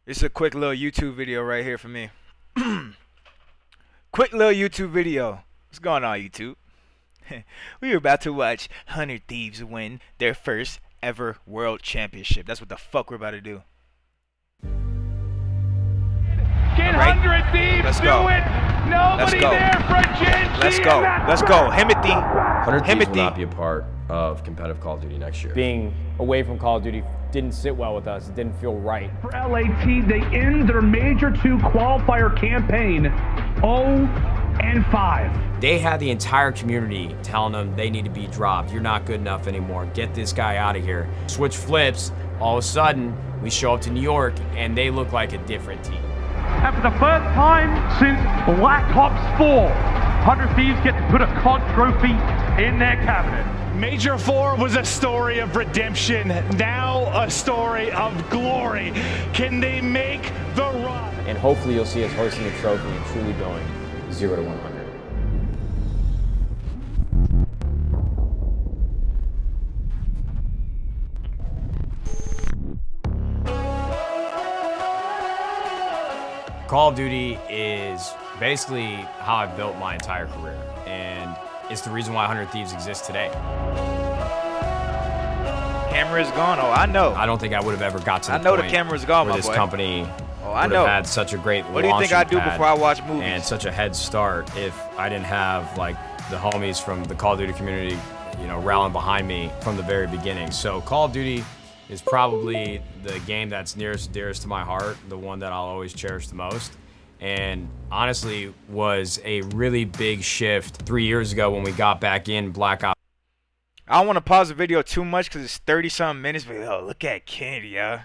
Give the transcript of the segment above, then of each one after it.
It's a quick little YouTube video right here for me. Quick little YouTube video. What's going on, YouTube? We are about to watch 100 Thieves win their first ever world championship. That's what the fuck we're about to do. Can 100 Thieves do it? Nobody there for Gen G. Let's go. Let's go. Himothy. 100 Thieves will not be a part of competitive Call of Duty next year. Being away from Call of Duty didn't sit well with us. It didn't feel right. For LAT, they end their Major 2 qualifier campaign 0-5. They had the entire community telling them they need to be dropped. You're not good enough anymore. Get this guy out of here. Switch flips. All of a sudden, we show up to New York, and they look like a different team. And for the first time since Black Ops 4, 100 Thieves get to put a COD trophy in their cabinet. Major 4 was a story of redemption, now a story of glory. Can they make the run? And hopefully you'll see us hoisting a trophy and truly going 0 to 100. Call of Duty is basically how I've built my entire career, and it's the reason why 100 Thieves exists today. Camera's gone. Oh, I know. I don't think I would have ever got to the I know point the camera's gone, where my this boy. company I would know. have had such a great What do you think I do before I watch movies? and such a head start if I didn't have like the homies from the Call of Duty community, you know, rallying behind me from the very beginning. So Call of Duty is probably the game that's nearest and dearest to my heart, the one that I'll always cherish the most. And honestly was a really big shift 3 years ago when we got back in Black Ops. I don't want to pause the video too much because it's 30-something minutes, but yo, look at Kennedy, yeah.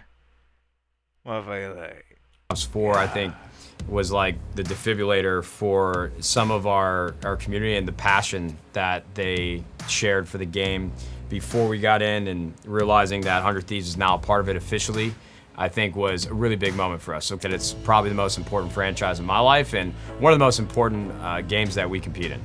Motherfucker, like. Ops 4, I think, was like the defibrillator for some of our community and the passion that they shared for the game before we got in, and realizing that 100 Thieves is now a part of it officially, I think was a really big moment for us. So that it's probably the most important franchise in my life and one of the most important games that we compete in.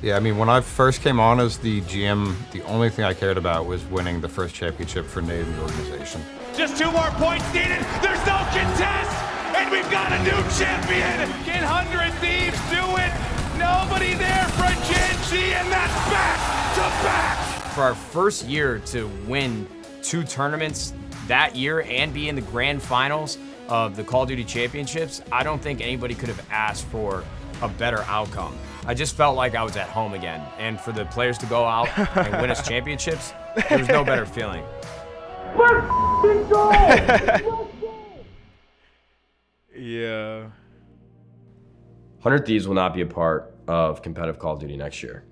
Yeah, I mean, when I first came on as the GM, the only thing I cared about was winning the first championship for Nate and the organization. Just 2 more points needed. There's no contest, and we've got a new champion. Can 100 Thieves do it? Nobody there for Gen G, and that's back to back. For our first year to win 2 tournaments that year and be in the grand finals of the Call of Duty championships, I don't think anybody could have asked for a better outcome. I just felt like I was at home again. And for the players to go out and win us championships, there was no better feeling. Let's go! Yeah. 100 Thieves will not be a part of competitive Call of Duty next year.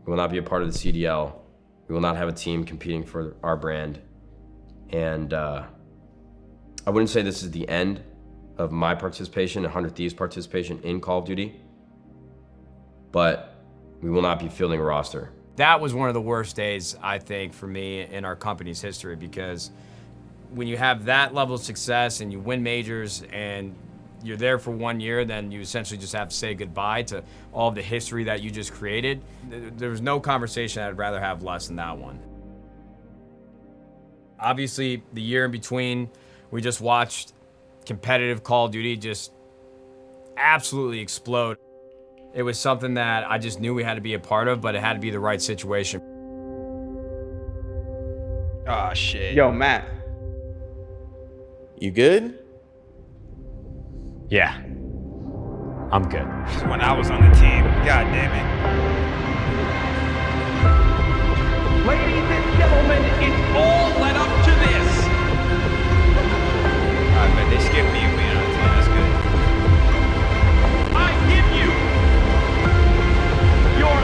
We will not be a part of the CDL. We will not have a team competing for our brand. And I wouldn't say this is the end of my participation, 100 Thieves participation in Call of Duty, but we will not be fielding a roster. That was one of the worst days, I think, for me in our company's history, because when you have that level of success and you win majors and you're there for 1 year, then you essentially just have to say goodbye to all of the history that you just created. There was no conversation I'd rather have less than that one. Obviously, the year in between, we just watched competitive Call of Duty just absolutely explode. It was something that I just knew we had to be a part of, but it had to be the right situation. Oh, shit. Yo, Matt. You good? Yeah, I'm good. This is when I was on the team. God damn it. Ladies and gentlemen, it's all led up to this. I bet they skipped me and we on the team. That's good. I give you your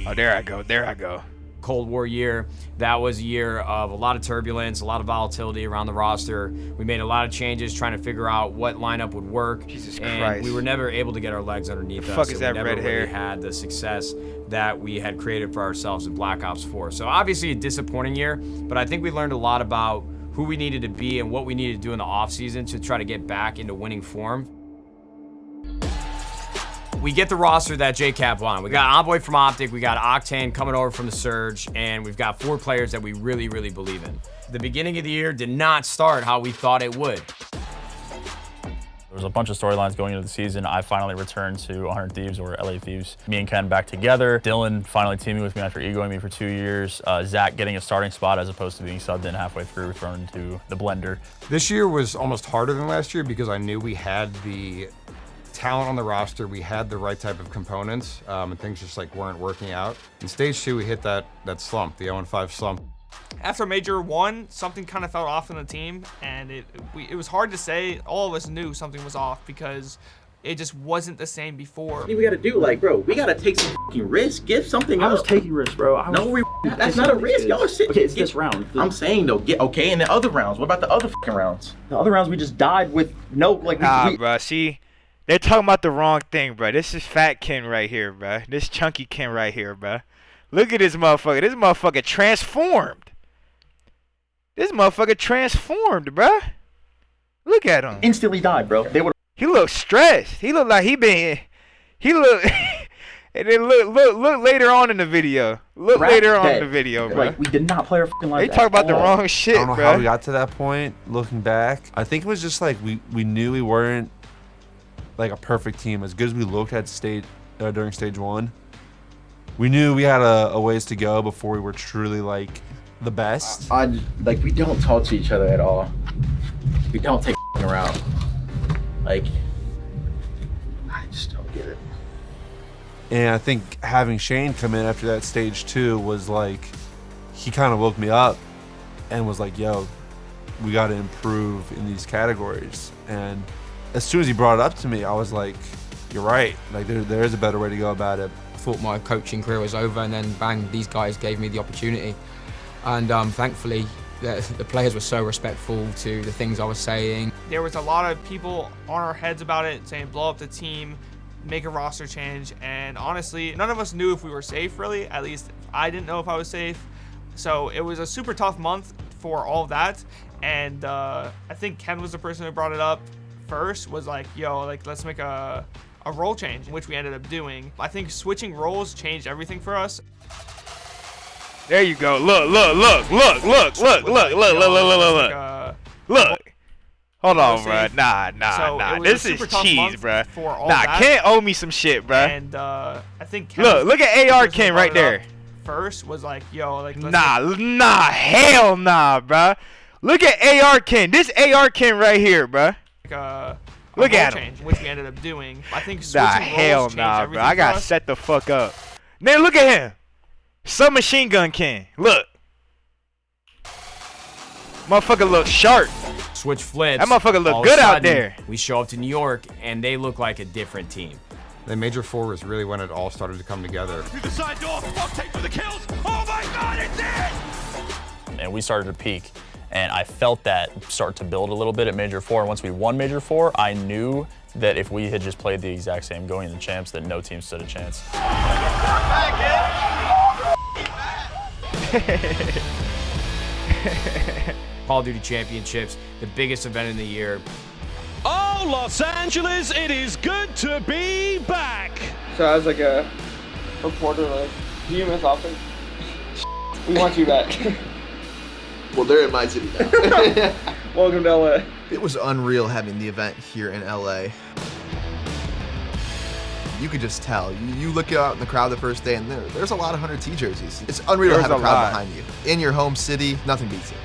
LAV. Oh, there I go. There I go. Cold War year, that was a year of a lot of turbulence, a lot of volatility around the roster. We made a lot of changes trying to figure out what lineup would work. Jesus and Christ. we were never able to get our legs underneath The us. fuck is so that we never red hair? really had the success that we had created for ourselves in Black Ops 4. So obviously a disappointing year, but I think we learned a lot about who we needed to be and what we needed to do in the offseason to try to get back into winning form. We get the roster that JCap wanted. We got Envoy from OpTic, we got Octane coming over from the Surge, and we've got 4 players that we really, really believe in. The beginning of the year did not start how we thought it would. There was a bunch of storylines going into the season. I finally returned to 100 Thieves, or LA Thieves. Me and Ken back together. Dylan finally teaming with me after egoing me for 2 years. Zach getting a starting spot as opposed to being subbed in halfway through, thrown into the blender. This year was almost harder than last year because I knew we had the talent on the roster, we had the right type of components, and things just like weren't working out. In stage 2, we hit that slump, the 0-5 slump. After Major 1, something kind of fell off in the team, and it was hard to say. All of us knew something was off because it just wasn't the same before. What we gotta do, like, bro, we gotta take some fucking risk. Give something I was taking risks, bro. That's not a risk. Y'all are sitting. Okay, it's this round. I'm saying though, okay, and the other rounds. What about the other fucking rounds? The other rounds we just died with no, like, Nah, bro. See, they're talking about the wrong thing, bro. This is Fat Ken right here, bro. This Chunky Ken right here, bro. Look at this motherfucker. This motherfucker transformed. This motherfucker transformed, bro. Look at him. Instantly died, bro. They would. He looked stressed. He looked like he look. And then look later on in the video. Look later on in the video, bro. Like, we did not play our fucking life. They talk about the wrong shit, I don't know bro. how we got to that point. Looking back, I think it was just like we knew we weren't like a perfect team. As good as we looked at during stage 1, we knew we had a ways to go before we were truly like the best. Like, we don't talk to each other at all. We don't take around. Like, I just don't get it. And I think having Shane come in after that stage 2 was like, he kind of woke me up and was like, yo, we got to improve in these categories. And as soon as he brought it up to me, I was like, you're right. Like, there is a better way to go about it. I thought my coaching career was over, and then bang, these guys gave me the opportunity. And thankfully, the players were so respectful to the things I was saying. There was a lot of people on our heads about it, saying blow up the team, make a roster change, and honestly, none of us knew if we were safe, really. At least I didn't know if I was safe. So it was a super tough month for all of that, and I think Ken was the person who brought it up first, was like, yo, like, let's make a role change, which we ended up doing. I think switching roles changed everything for us. There you go. Look. Hold on, bro. Nah. This is cheese, bro. Nah, Ken owe me some shit, bro. And I think Ken look at AR Ken right there. First was like, yo, like, hell nah, bro. Look at AR Ken. This AR Ken right here, bro. Look at him. Change, which we ended up doing. I think switching hell roles nah, changed bro. I got set the fuck up. Man, look at him. Submachine gun Ken. Look. Motherfucker look sharp. Switch flips. That motherfucker look good out there. We show up to New York, and they look like a different team. The Major 4 was really when it all started to come together. Through the side door, OpTic for the kills. Oh my God, it did! And we started to peak, and I felt that start to build a little bit at Major 4. And once we won Major 4, I knew that if we had just played the exact same going into champs, that no team stood a chance. Call of Duty Championships, the biggest event in the year. Oh, Los Angeles, it is good to be back. So as like a reporter, like, do you miss OpTic? We want you back. Well, they're in my city now. Welcome to LA. It was unreal having the event here in LA. You could just tell. You look out in the crowd the first day, and there's a lot of 100 T jerseys. It's unreal to have a crowd behind you. In your home city, nothing beats it.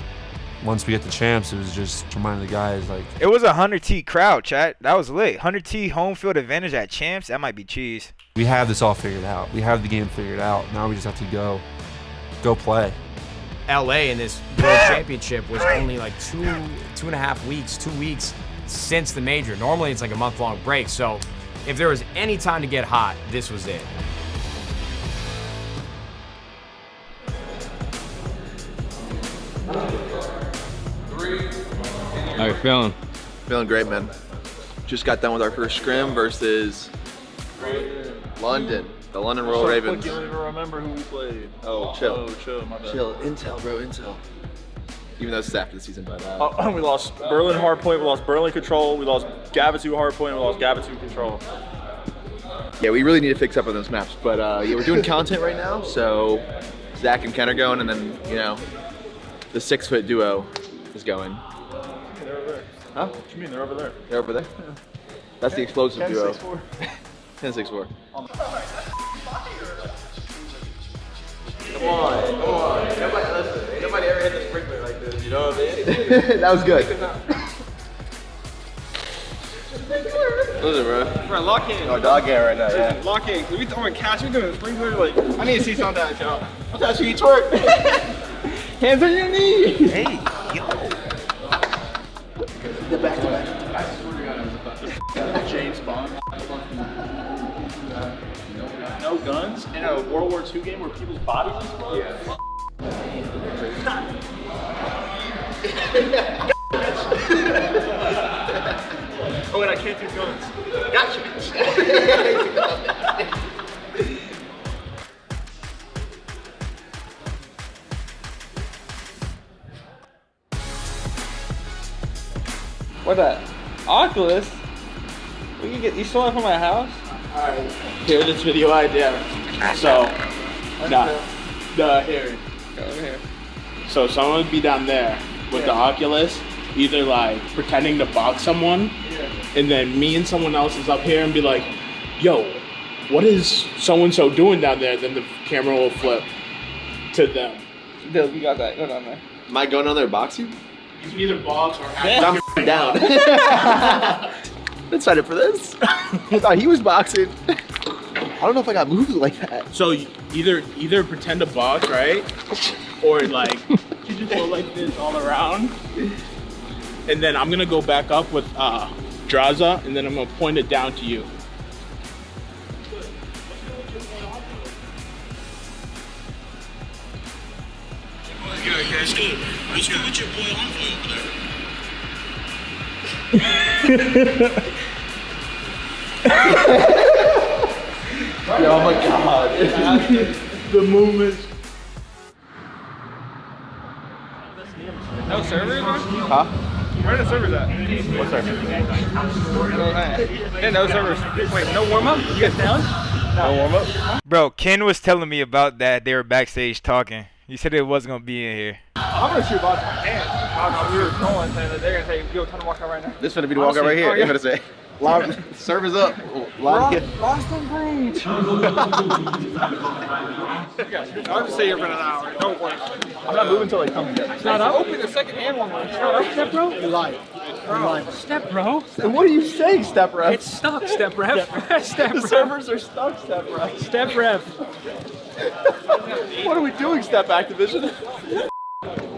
Once we get the champs, it was just reminding the guys, like... It was a 100T crowd, chat. That was lit. 100T home field advantage at champs. That might be cheese. We have this all figured out. We have the game figured out. Now we just have to go play. LA in this World Championship was only like 2.5 weeks, 2 weeks since the major. Normally it's like a month-long break, so if there was any time to get hot, this was it. How you feeling? Feeling great, man. Just got done with our first scrim versus London. The London Royal Ravens. You don't even remember who we played. Oh, chill. Oh, chill, my bad. Chill. Intel, bro, intel. Even though it's after the season, but... we lost Berlin hardpoint, we lost Berlin control, we lost Gavitu hardpoint, we lost Gavitu control. Yeah, we really need to fix up on those maps. But yeah, we're doing content right now, so Zach and Ken are going, and then, you know, the 6-foot duo is going. They're over there. Huh? What you mean, they're over there? They're over there? That's the explosive duo. 10-6-4. 10-6-4. Come on. Nobody ever hit the sprinkler like this, you know what I mean? That was good. Listen, bro. Bro, lock in. Oh, dog game right now, yeah. Lock in. We throwing cash. We doing a sprinkler. Like, I need to see some of that, y'all. I'm touching you twerk. Hands on your knees. Hey, yo. The back to back. James Bond. No guns in a World War II game where people's bodies explode? Yeah. Oh, and I can't do guns. Gotcha. What that? Oculus? We can get. You stole it from my house? Alright, here, this video idea. So, here. Go over here. So someone would be down there with the Oculus, either like pretending to box someone, and then me and someone else is up here and be like, yo, what is so-and-so doing down there? Then the camera will flip to them. Dude, you got that. Go down there. Am I going on there to box you? You can either box or I'm down. Excited for this. I thought he was boxing. I don't know if I got moves like that. So either pretend to box, right? Or like you just go like this all around. And then I'm gonna go back up with Draza, and then I'm gonna point it down to you. Yeah, it's good. It's good with your boy Envoy over there. Oh my god. The movements. No servers, man? Huh? Where are the servers at? What server? Yeah, no servers. Wait, no warm up? You guys down? No warm up? Bro, Ken was telling me about that. They were backstage talking. He said it wasn't gonna be in here. I'm gonna shoot box my hands. We were trolling saying that they're gonna say, yo, time to walk out right now. This is gonna be the walkout right here. Oh, yeah. You're gonna say, servers up. Boston Breach. I'll just say you're running an hour. Don't worry. I'm not moving until they come together. Shut up. Open the second and one more. Shut up, step bro. You're lying. Step bro. And what are you saying, step ref? It's stuck, step ref. Step The ref. servers are stuck, step ref. Step ref. What are we doing, step Activision?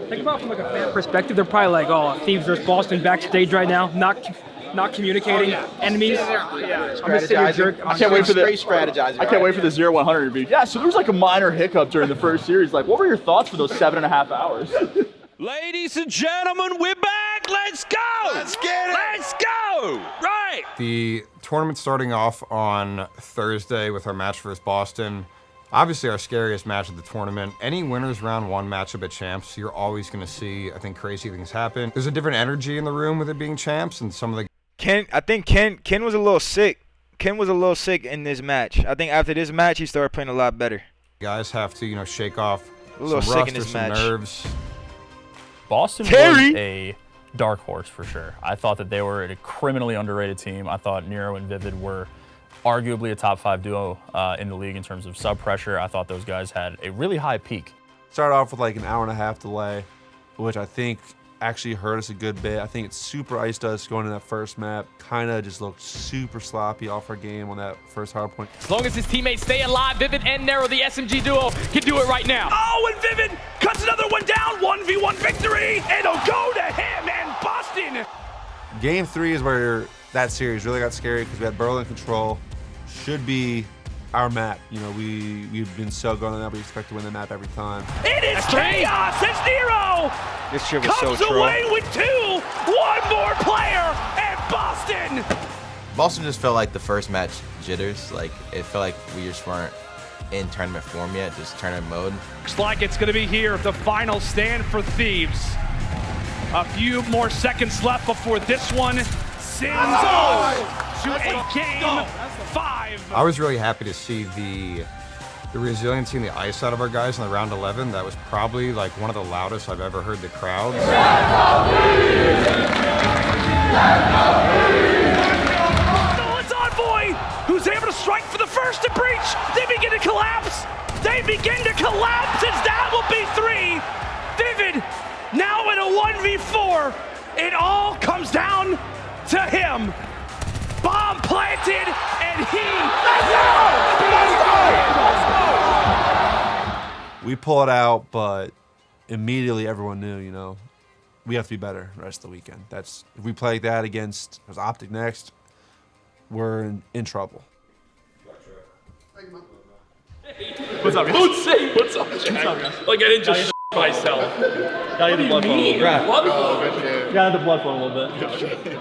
Think about it from like a fan perspective. They're probably like, oh, Thieves versus Boston backstage right now, not communicating, enemies. Yeah, I'm just sitting here jerk. I can't wait for the strategizing. I can't wait for the 0-100 review. Yeah, so there was like a minor hiccup during the first series. Like, what were your thoughts for those 7.5 hours? Ladies and gentlemen, we're back. Let's go. Let's get it. Let's go. Right. The tournament starting off on Thursday with our match versus Boston. Obviously our scariest match of the tournament. Any winners round one matchup at champs, you're always gonna see, I think, crazy things happen. There's a different energy in the room with it being champs, and some of the I think Ken was a little sick. Ken was a little sick in this match. I think after this match, he started playing a lot better. guys have to, you know, shake off a little some sick rust in or this some match. nerves. Boston was a dark horse for sure. I thought that they were a criminally underrated team. I thought Nero and Vivid were arguably a top 5 duo in the league in terms of sub pressure. I thought those guys had a really high peak. Started off with like an hour-and-a-half delay, which I think actually hurt us a good bit. I think it super iced us going to that first map. Kind of just looked super sloppy off our game on that first hard point. As long as his teammates stay alive, Vivid and Nero, the SMG duo, can do it right now. Oh, and Vivid cuts another one down. 1v1 victory. It'll go to him and Boston. Game 3 is where that series really got scary because we had Berlin control. Should be our map. You know, we've been so good on that. We expect to win the map every time. It is chaos as Nero This shit was comes so troll. away with 2. One more player and Boston. Boston just felt like the first match jitters. Like, it felt like we just weren't in tournament form yet, just tournament mode. Looks like it's going to be here, the final stand for Thieves. A few more seconds left before this one sends us to a game 5. I was really happy to see the resiliency and the ice out of our guys in the round 11. That was probably like one of the loudest I've ever heard the crowd. It's Envoy, who's able to strike for the first to breach. They begin to collapse. They begin to collapse as that will be 3. Vivid, now in a 1v4. It all comes down to him. Bomb planted, and We pull it out, but immediately everyone knew, you know, we have to be better the rest of the weekend. If we play like that against OpTic next, we're in trouble. What's up, guys? Don't say what's up, Jack. Like I didn't just myself. Got in the blood flow a little bit. Got in the blood flow a little bit.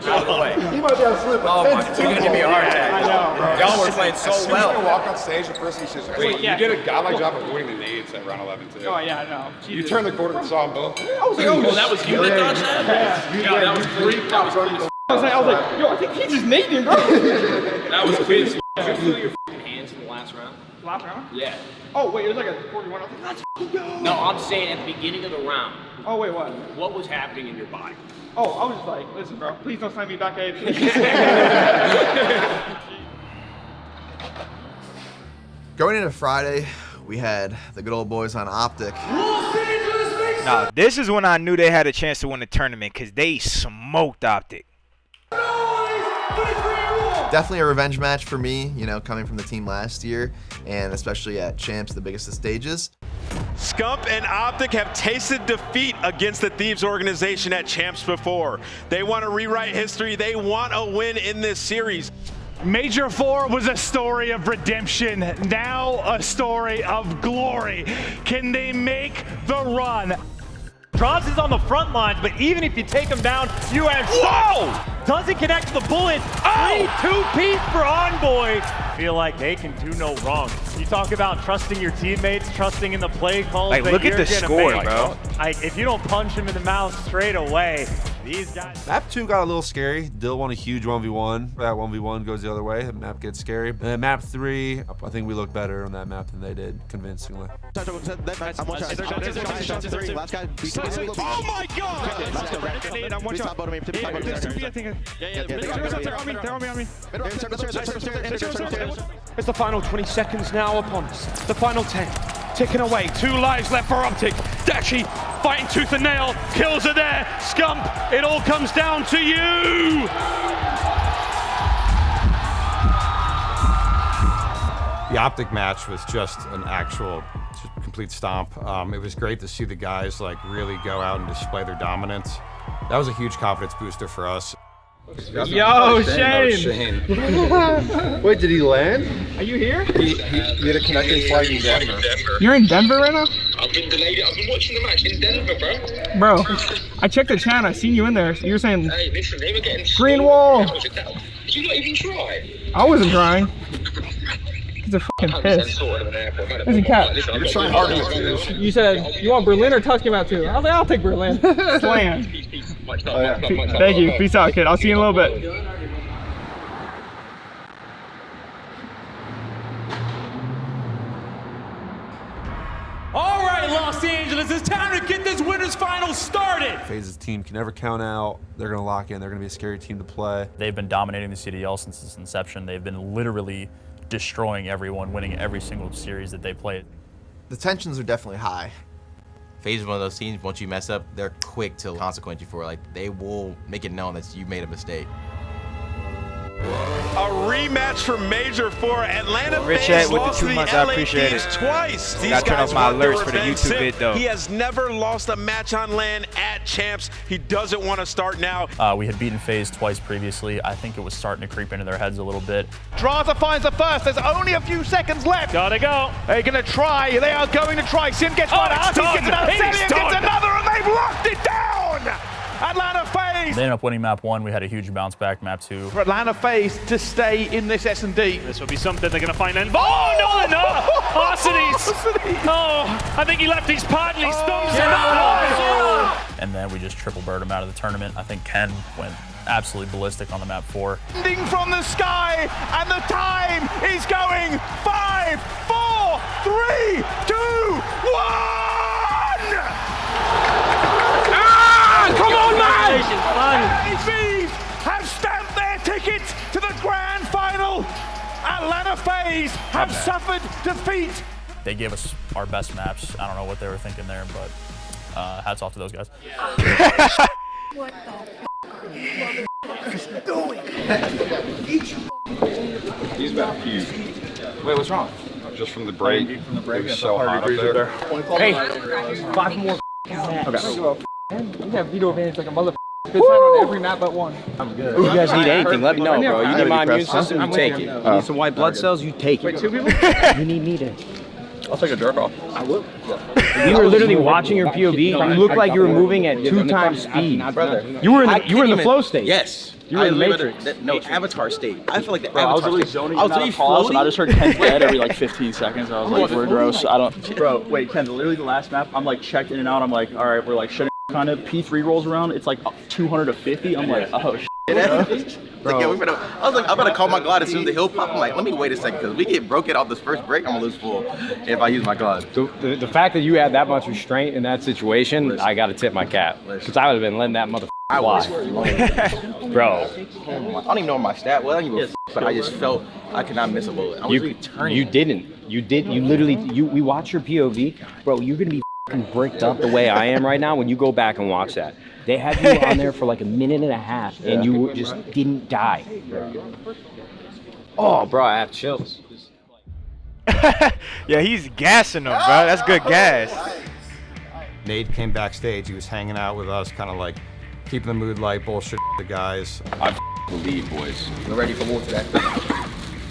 Out of the way. He might be on slip. Oh my, you're gonna give me a heart attack. I know, bro. Y'all were playing so well. As soon as you walk on stage, the first thing she says, Wait, you did a godlike job of avoiding the nades at round 11 too. Oh yeah, I know. You turned the corner and saw them both. I was like, oh, that was you that dodged that? Yeah, that was clean. That was clean. I was like, yo, I think he just made him, bro. That was clean. Did you feel your hands in the last round? Last round? Yeah. Oh wait, it was like a 41. I was like, let's go. No, I'm saying at the beginning of the round. Oh wait, what? What was happening in your body? Oh, I was just like, listen, bro, please don't sign me back, Abe. Going into Friday, we had the good old boys on OpTic. Now, this is when I knew they had a chance to win the tournament because they smoked OpTic. Definitely a revenge match for me, you know, coming from the team last year, and especially at Champs, the biggest of stages. Scump and OpTic have tasted defeat against the Thieves organization at Champs before. They want to rewrite history. They want a win in this series. Major 4 was a story of redemption, now a story of glory. Can they make the run? Drops is on the front lines, but even if you take him down, you have... Whoa! Doesn't connect to the bullet. Oh! 2-piece for Envoy. Feel like they can do no wrong. You talk about trusting your teammates, trusting in the play calls. Like, look at the score, bro. Like, if you don't punch him in the mouth straight away, these guys... Map 2 got a little scary. Dill won a huge 1v1. That 1v1 goes the other way. The map gets scary. And then map 3, I think we look better on that map than they did, convincingly. Oh my God! It's the final 20 seconds now upon us. The final 10. Ticking away. 2 lives left for OpTic. Dashi fighting tooth and nail. Kills are there. Scump, it all comes down to you. The OpTic match was just an actual complete stomp. It was great to see the guys like really go out and display their dominance. That was a huge confidence booster for us. Yo, Shane! Wait, did he land? Are you here? He had a connecting flight in Denver. You're in Denver right now? I've been delayed. I've been watching the match in Denver, bro. Bro, I checked the chat. I seen you in there. You were saying Hey, listen, they were getting green wall. Did you not even try? I wasn't trying. He's a fucking piss. Listen, Cat. You're trying hard enough. You said you want Berlin or Tuscany too. I was like, I'll take Berlin. Slam. Oh, yeah. Thank you. Peace out, kid. I'll see you in a little bit. All right, Los Angeles, it's time to get this winners final started. FaZe's team can never count out. They're going to lock in. They're going to be a scary team to play. They've been dominating the CDL since its inception. They've been literally destroying everyone, winning every single series that they played. The tensions are definitely high. FaZe is one of those teams, once you mess up, they're quick to consequence you for it. Like, they will make it known that you made a mistake. A rematch for Major 4. Atlanta Rich FaZe with the lost 2 to months, the I LA appreciate Thieves it. twice. These Gotta turn guys off my want their alerts for the revenge. YouTube vid, though. He has never lost a match on LAN at Champs. He doesn't want to start now. We had beaten FaZe twice previously. I think it was starting to creep into their heads a little bit. Draza finds the first. There's only a few seconds left. Gotta go. They're gonna try. They are going to try. Sim gets one. Artis gets another. Celian gets another, and they've locked it down. Atlanta FaZe. They ended up winning map 1. We had a huge bounce back map 2. For Atlanta FaZe to stay in this S&D. This will be something they're gonna find. And oh no, they're not. Arsenes. Oh, I think he left his partly stumps. and then we just triple bird them out of the tournament. I think Ken went absolutely ballistic on the map 4. Landing from the sky, and the time is going 5, 4, 3, 2, 1! Come on, man! Thieves have stamped their tickets to the grand final. Atlanta FaZe have suffered defeat. They gave us our best maps. I don't know what they were thinking there, but hats off to those guys. What He's about huge. Wait, what's wrong? Just from the break. From the break, It was so hot up there. Hey, 5 more maps. We have veto advantage like a mother. This time on every map but one. I'm good. If you guys need anything, let me know, bro. You need my immune system, you take it. You I'm need some white blood cells, you take it. Wait, 2 people? You need me to. I'll take a jerk off. I will. You were literally watching your POV. You looked like you were moving at 2 times speed. You were in the flow state. Yes. You were in the Matrix. No, Avatar state. I feel like the Bro, I was Avatar literally state. zoning I was in literally that pause, and I floating. just heard Ken's dead every like 15 seconds. I was like, we're gross. I don't. Bro, wait, Ken. Literally the last map, I'm like checked in and out. I'm like, all right, we're like shutting kind of. P3 rolls around. It's like 200 to 50. I'm like, oh shit. Like, yeah, I was like, I'm gonna call my glide as soon as the hill pop. I'm like, let me wait a second, because we get broken off this first break, I'm gonna lose full if I use my glide. The fact that you had that much restraint in that situation, I gotta tip my cap. Because I would have been letting that motherfucker fly. Bro. I don't even know my stat. Well, I don't even but I just felt I could not miss a bullet. I was really turning. You didn't. You did. You literally. We watch your POV, bro. You're gonna be bricked up the way I am right now when you go back and watch that. They had you on there for like a minute and a half, and you just didn't die. Oh, bro, I have chills. Yeah, he's gassing them, bro. That's good gas. Nate came backstage. He was hanging out with us, kind of like keeping the mood light, bullshit with the guys. I believe, boys. We're ready for war today.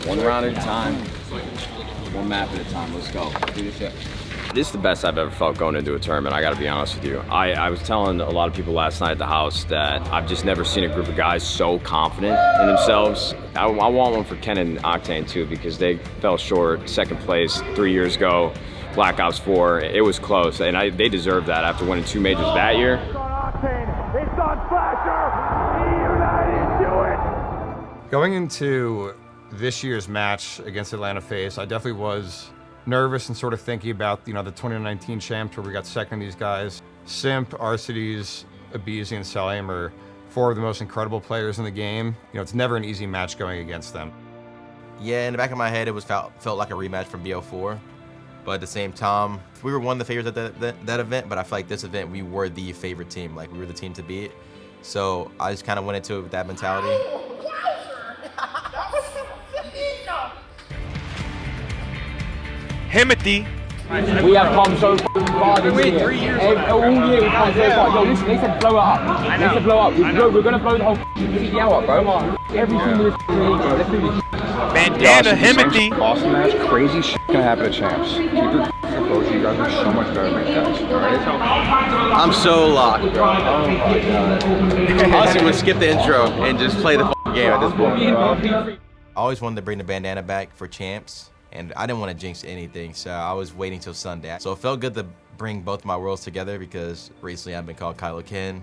One round at a time, one map at a time. Let's go. Do this shit. This is the best I've ever felt going into a tournament, I gotta be honest with you. I was telling a lot of people last night at the house that I've just never seen a group of guys so confident in themselves. I want one for Ken and Octane too, because they fell short, second place 3 years ago, Black Ops 4. It was close, and they deserved that after winning 2 majors that year. It's on Flasher! United, do it! Going into this year's match against Atlanta FaZe, I definitely was nervous and sort of thinking about, the 2019 champs where we got second to these guys. Simp, Arcides, Abizi, and Salim are 4 of the most incredible players in the game. It's never an easy match going against them. Yeah, in the back of my head, it was felt like a rematch from BO4. But at the same time, we were one of the favorites at that event, but I feel like this event, we were the favorite team. Like, we were the team to beat. So I just kind of went into it with that mentality. Himothy. We have come so far this year. 3 years. All year we've come so far. Yo, listen, they said blow it up. They said blow up. We're gonna blow the whole city out, bro. Every team in this league, bro. Let's do this. Bandana, Himothy. Awesome match. Crazy shit gonna happen at champs. Keep your approach. You guys are so much better than these guys. Alright? I'm so locked, bro. Oh my god. Honestly, we'll skip the intro and just play the game at this point. I always wanted to bring the bandana back for champs, and I didn't want to jinx anything, so I was waiting till Sunday. So it felt good to bring both my worlds together, because recently I've been called Kylo Ken,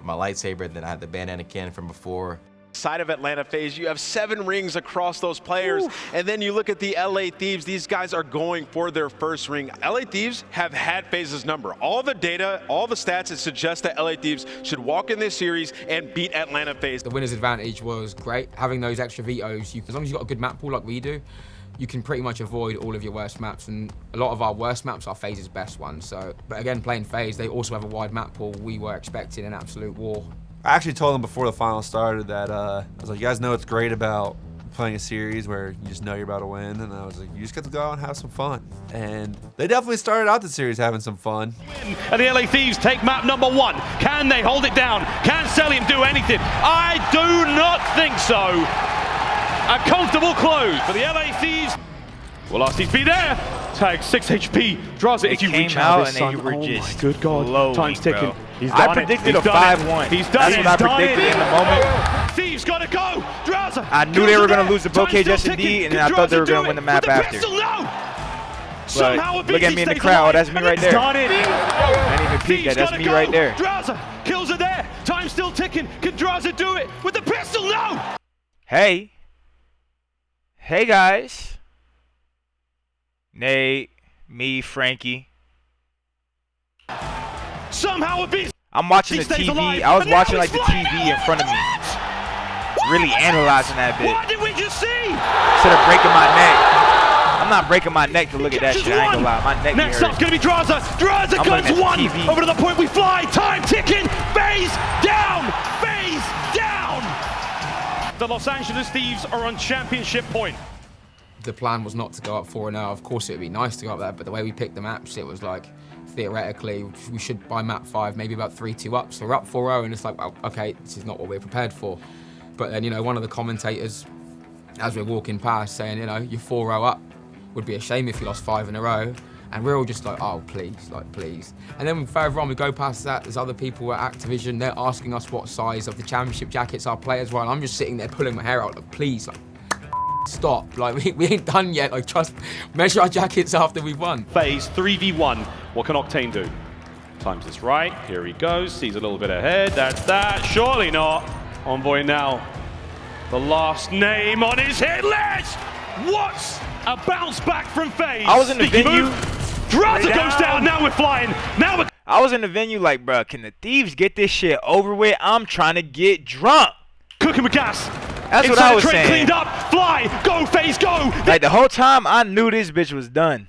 my lightsaber, then I had the bandana Ken from before. Side of Atlanta FaZe, you have 7 rings across those players. And then you look at the LA Thieves, these guys are going for their first ring. LA Thieves have had FaZe's number. All the data, all the stats, it suggests that LA Thieves should walk in this series and beat Atlanta FaZe. The winner's advantage was great. Having those extra vetoes, as long as you've got a good map pool like we do, you can pretty much avoid all of your worst maps, and a lot of our worst maps are FaZe's best ones. So, but again, playing FaZe, they also have a wide map pool. We were expecting an absolute war. I actually told them before the final started that I was like, you guys know what's great about playing a series where you just know you're about to win, and I was like, you just get to go out and have some fun. And they definitely started out the series having some fun. And the LA Thieves take map number 1. Can they hold it down? Can Selim do anything? I do not think so. A comfortable close for the LA Thieves. Will Arcides be there? Tag 6 HP. Draws it if you reach out and they were just good God. blowing, Time's ticking. bro. He's I done predicted it. a 5-1. He's done it. That's what I predicted in the moment. Thieves gotta go. Drowser. I knew they were going to lose the bouquet just indeed, and then I thought they were going to win the map after. Somehow But look at me in the crowd. That's me right there. Done it. I didn't even peek that. That's me right there. Draza kills her there. Time still ticking. Can Draza do it with the pistol? No! Hey. Hey, guys. Nate, me, Frankie. Somehow it beats. I'm watching the TV. I was watching like the TV in front of me. Really analyzing that bit. What did we just see? Instead of breaking my neck. I'm not breaking my neck to look at that shit. I ain't gonna lie. My neck Next hurt. up's gonna be Draza. Draza goes one. Over to the point we fly. Time ticking. FaZe down. FaZe down. The Los Angeles Thieves are on championship point. The plan was not to go up 4-0. Of course, it would be nice to go up there, but the way we picked the maps, it was like, theoretically, we should, by map 5, maybe about 3-2 up. So we're up 4-0, and it's like, well, okay, this is not what we're prepared for. But then, you know, one of the commentators, as we're walking past, saying, you know, you're 4-0 up. Would be a shame if you lost 5 in a row. And we're all just like, oh, please, like, please. And then further on, we go past that, there's other people at Activision, they're asking us what size of the championship jackets our players wear. And I'm just sitting there pulling my hair out, like, please, like, stop. Like, we ain't done yet. Like, just measure our jackets after we've won. FaZe 3v1. What can Octane do? Times this right. Here he goes. Sees a little bit ahead. That's that. Surely not. Envoy now. The last name on his hit list. What's a bounce back from FaZe? I was in the venue. Draza goes down. Now we're flying. Now we're. I was in the venue like, bro, can the Thieves get this shit over with? I'm trying to get drunk. Cooking with gas. That's what I was saying. Cleaned up. Fly. Go, FaZe, go. Like the whole time, I knew this bitch was done.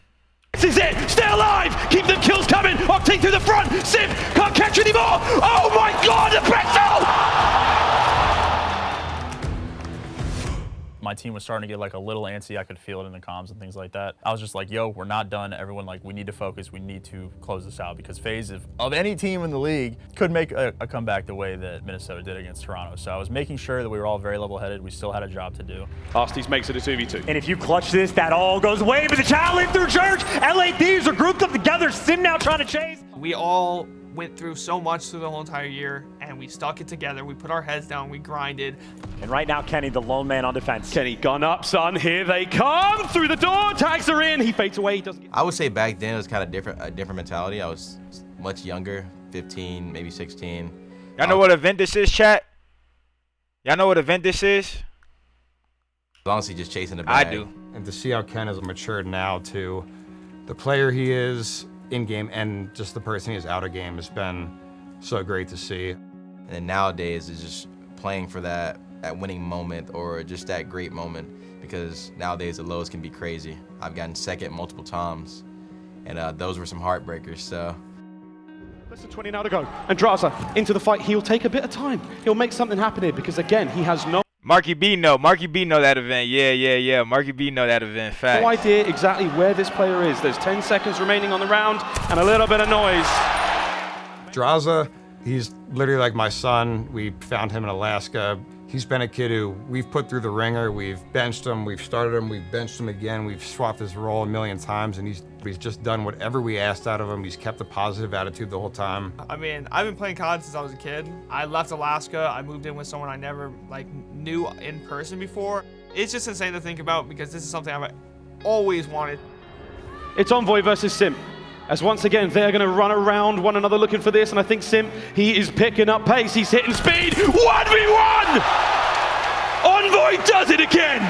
This is it. Stay alive. Keep them kills coming. OpTic through the front. Sim can't catch anymore. Oh my God, the pistol! My team was starting to get like a little antsy. I could feel it in the comms and things like that. I was just like, yo, we're not done. Everyone, like, we need to focus. We need to close this out because FaZe, of any team in the league, could make a comeback the way that Minnesota did against Toronto. So I was making sure that we were all very level-headed. We still had a job to do. Asties makes it a 2v2. And if you clutch this, that all goes away. But the challenge through church. LA Thieves are grouped up together. Sim now trying to chase. We all went through so much through the whole entire year, and we stuck it together. We put our heads down, we grinded. And right now, Kenny, the lone man on defense. Kenny, gun up, son. Here they come through the door. Tags are in. He fades away. He doesn't. I would say back then it was kind of a different mentality. I was much younger, 15, maybe 16. Y'all know what event this is, chat? Y'all know what event this is? Honestly, just chasing the bag. I do. And to see how Ken has matured now to the player he is in game and just the person he is out of game has been so great to see. And then nowadays is just playing for that winning moment or just that great moment, because nowadays the lows can be crazy. I've gotten second multiple times, and those were some heartbreakers. So. Less than 20 now to go. And Draza into the fight. He'll take a bit of time. He'll make something happen here because again he has no. Marky B know that event. Yeah. Marky B know that event. Fact. No idea exactly where this player is. There's 10 seconds remaining on the round and a little bit of noise. Draza, he's literally like my son. We found him in Alaska. He's been a kid who we've put through the ringer. We've benched him, we've started him, we've benched him again. We've swapped his role a million times, and he's just done whatever we asked out of him. He's kept a positive attitude the whole time. I mean, I've been playing COD since I was a kid. I left Alaska. I moved in with someone I never knew in person before. It's just insane to think about because this is something I've always wanted. It's Envoy versus Sim. As once again, they're going to run around one another looking for this, and I think Sim, he is picking up pace. He's hitting speed. 1v1! Envoy does it again!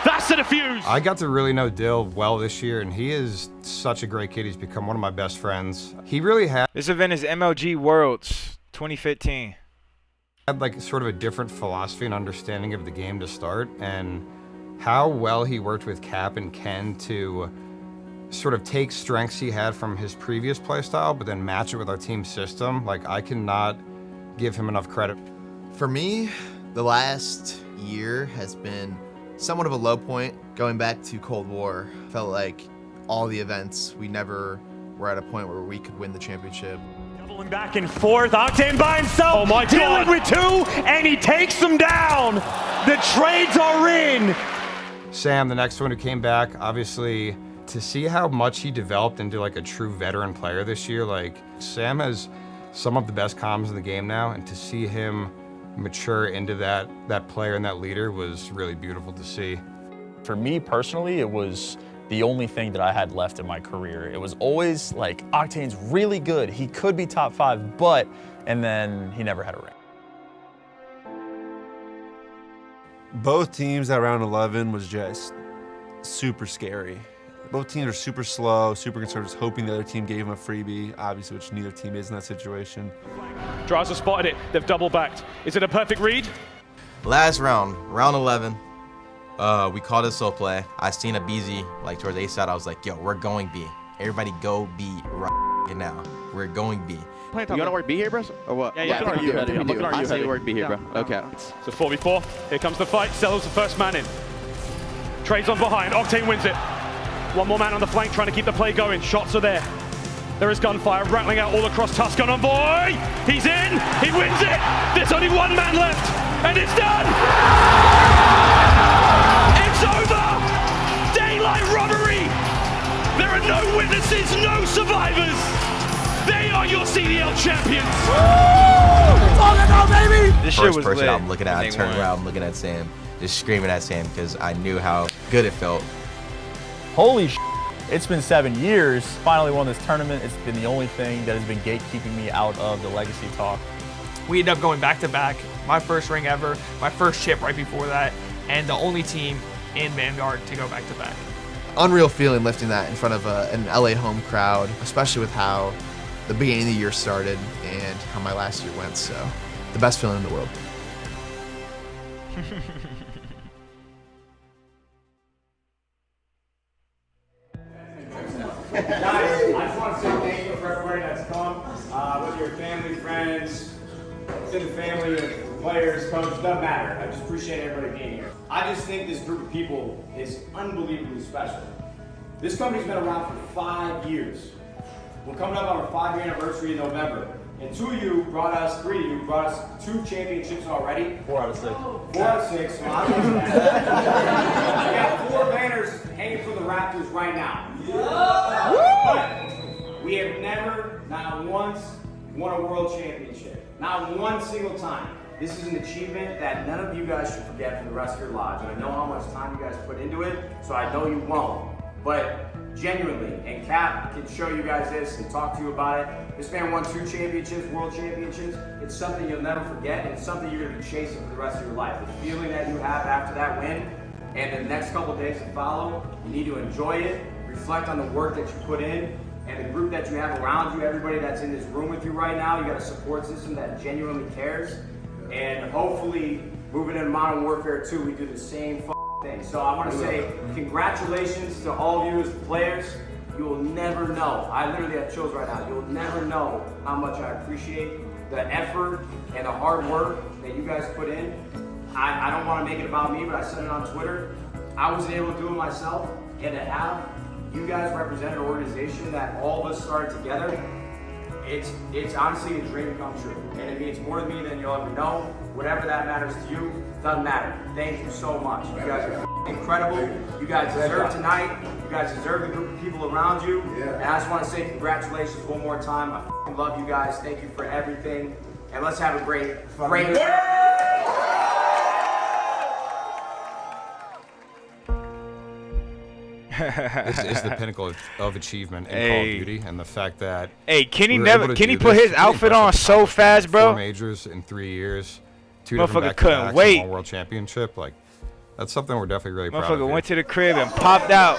That's the defuse. I got to really know Dill well this year, and he is such a great kid. He's become one of my best friends. He really had... This event is MLG Worlds 2015. Had like sort of a different philosophy and understanding of the game to start, and how well he worked with Cap and Ken to sort of take strengths he had from his previous playstyle, but then match it with our team system. Like, I cannot give him enough credit. For me, the last year has been somewhat of a low point. Going back to Cold War, felt like all the events, we never were at a point where we could win the championship. Doubling back and forth, Octane by himself. Oh my God. Dealing with two, and he takes them down. The trades are in. Sam, the next one who came back, obviously, to see how much he developed into like a true veteran player this year. Like, Sam has some of the best comms in the game now, and to see him mature into that player and that leader was really beautiful to see. For me personally, it was the only thing that I had left in my career. It was always like, Octane's really good. He could be top 5, but, and then he never had a ring. Both teams at round 11 was just super scary. Both teams are super slow, super conservative, hoping the other team gave them a freebie, obviously, which neither team is in that situation. Dryas have spotted it. They've double backed. Is it a perfect read? Last round, round 11. We called it soul play. I seen a BZ like towards A side. I was like, yo, we're going B. Everybody go B right now. We're going B. You gonna work B here, bro? Or what? Yeah. I'm looking at you. I say you work B here, bro. Okay. So 4v4. Here comes the fight. Sells the first man in. Trades on behind. Octane wins it. One more man on the flank trying to keep the play going. Shots are there. There is gunfire rattling out all across Tuscan on boy. He's in. He wins it. There's only one man left. And it's done. It's over. Daylight robbery. There are no witnesses, no survivors. They are your CDL champions. This shit First was person lit I'm looking at, when I they turned won. around, I'm looking at Sam, just screaming at Sam because I knew how good it felt. Holy sh**. It's been 7 years. Finally won this tournament. It's been the only thing that has been gatekeeping me out of the legacy talk. We ended up going back-to-back. My first ring ever, my first chip right before that, and the only team in Vanguard to go back-to-back. Unreal feeling lifting that in front of an LA home crowd, especially with how the beginning of the year started and how my last year went. So, the best feeling in the world. Guys, I just want to say thank you for everybody that's come, whether your family, friends, extended family, players, coaches, doesn't matter. I just appreciate everybody being here. I just think this group of people is unbelievably special. This company's been around for 5 years. We're coming up on our 5-year anniversary in November. And 3 of you brought us 2 championships already. 4 out of 6. 4 out of 6. Well, I'm looking at that. We got 4 banners hanging from the Raptors right now. But we have never, not once, won a world championship. Not one single time. This is an achievement that none of you guys should forget for the rest of your lives. And I know how much time you guys put into it, so I know you won't. But genuinely, and Cap can show you guys this and talk to you about it. This man won 2 championships, world championships. It's something you'll never forget, and it's something you're gonna be chasing for the rest of your life. The feeling that you have after that win, and the next couple of days to follow, you need to enjoy it, reflect on the work that you put in, and the group that you have around you, everybody that's in this room with you right now. You got a support system that genuinely cares, and hopefully, moving into Modern Warfare 2, we do the same thing. So I want to say congratulations to all of you as players. You will never know. I literally have chills right now. You'll never know how much I appreciate the effort and the hard work that you guys put in. I don't want to make it about me, but I said it on Twitter. I wasn't able to do it myself, and to have you guys represent an organization that all of us started together, it's honestly a dream come true. And it means more to me than you'll ever know. Whatever that matters to you, doesn't matter. Thank you so much. You guys are incredible. You guys deserve tonight. You guys deserve the group of people around you. And I just want to say congratulations one more time. I love you guys. Thank you for everything. And let's have a great This is the pinnacle of achievement in Call of Duty, and the fact that Kenny put his outfit on so fast, bro. 4 majors in 3 years, 2 Motherfucker different couldn't back-to-backs, wait. and 1 world championship. Like, that's something we're definitely really proud of. Motherfucker went to the crib and popped out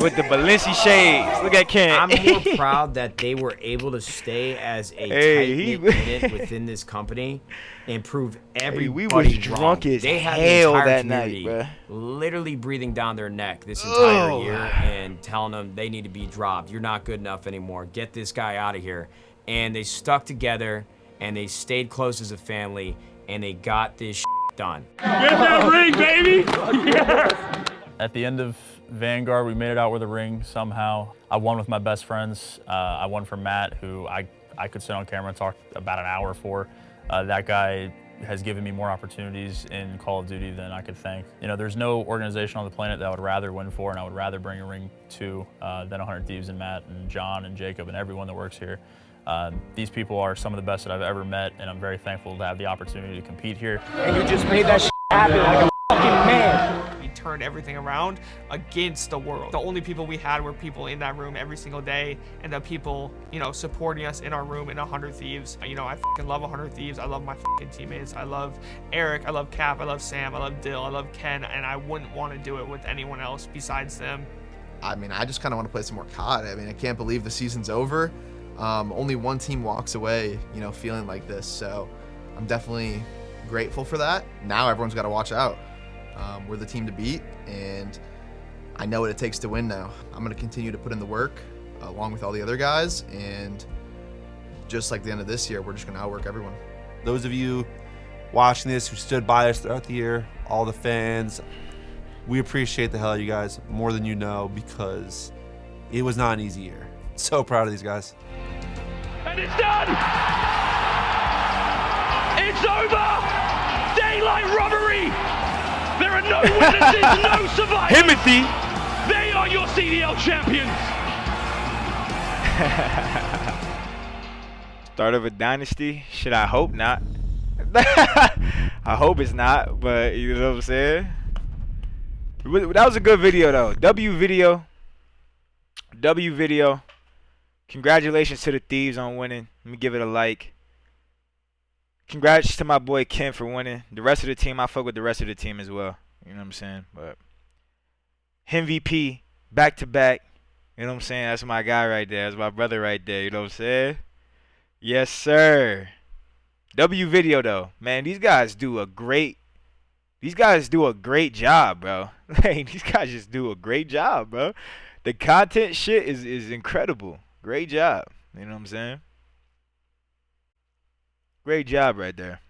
with the Balenci shades. Look at Ken. I'm more proud that they were able to stay as a tight-knit unit within this company and prove everybody we was drunk wrong. as They had hell the entire that night, community literally breathing down their neck this entire Oh. year and telling them they need to be dropped. You're not good enough anymore. Get this guy out of here. And they stuck together and they stayed close as a family and they got this done. Get that ring, baby! Yes! At the end of Vanguard, we made it out with a ring somehow. I won with my best friends. I won from Matt, who I could sit on camera and talk about an hour for. That guy has given me more opportunities in Call of Duty than I could thank. You know, there's no organization on the planet that I would rather win for, and I would rather bring a ring to than 100 Thieves and Matt and John and Jacob and everyone that works here. These people are some of the best that I've ever met, and I'm very thankful to have the opportunity to compete here. And you just made that happen like a fucking man. turned everything around against the world. The only people we had were people in that room every single day, and the people, you know, supporting us in our room in 100 Thieves. You know, I fucking love 100 Thieves. I love my fucking teammates. I love Eric. I love Cap. I love Sam. I love Dill. I love Ken, and I wouldn't want to do it with anyone else besides them. I mean, I just kind of want to play some more COD. I mean, I can't believe the season's over. Only one team walks away, you know, feeling like this. So I'm definitely grateful for that. Now everyone's got to watch out. We're the team to beat, and I know what it takes to win now. I'm going to continue to put in the work along with all the other guys, and just like the end of this year, we're just going to outwork everyone. Those of you watching this who stood by us throughout the year, all the fans, we appreciate the hell out of you guys more than you know, because it was not an easy year. So proud of these guys. And it's done! It's over! Daylight robbery! There are no witnesses, no survivors! Timothy! They are your CDL champions! Start of a dynasty? Shit, I hope not. I hope it's not, but you know what I'm saying? That was a good video, though. W video. Congratulations to the Thieves on winning. Let me give it a like. Congrats to my boy Ken for winning. The rest of the team, I fuck with the rest of the team as well. You know what I'm saying? But MVP, back to back. You know what I'm saying? That's my guy right there. That's my brother right there. You know what I'm saying? Yes, sir. W video, though. Man, these guys do a great job, bro. Like, these guys just do a great job, bro. The content shit is incredible. Great job. You know what I'm saying? Great job right there.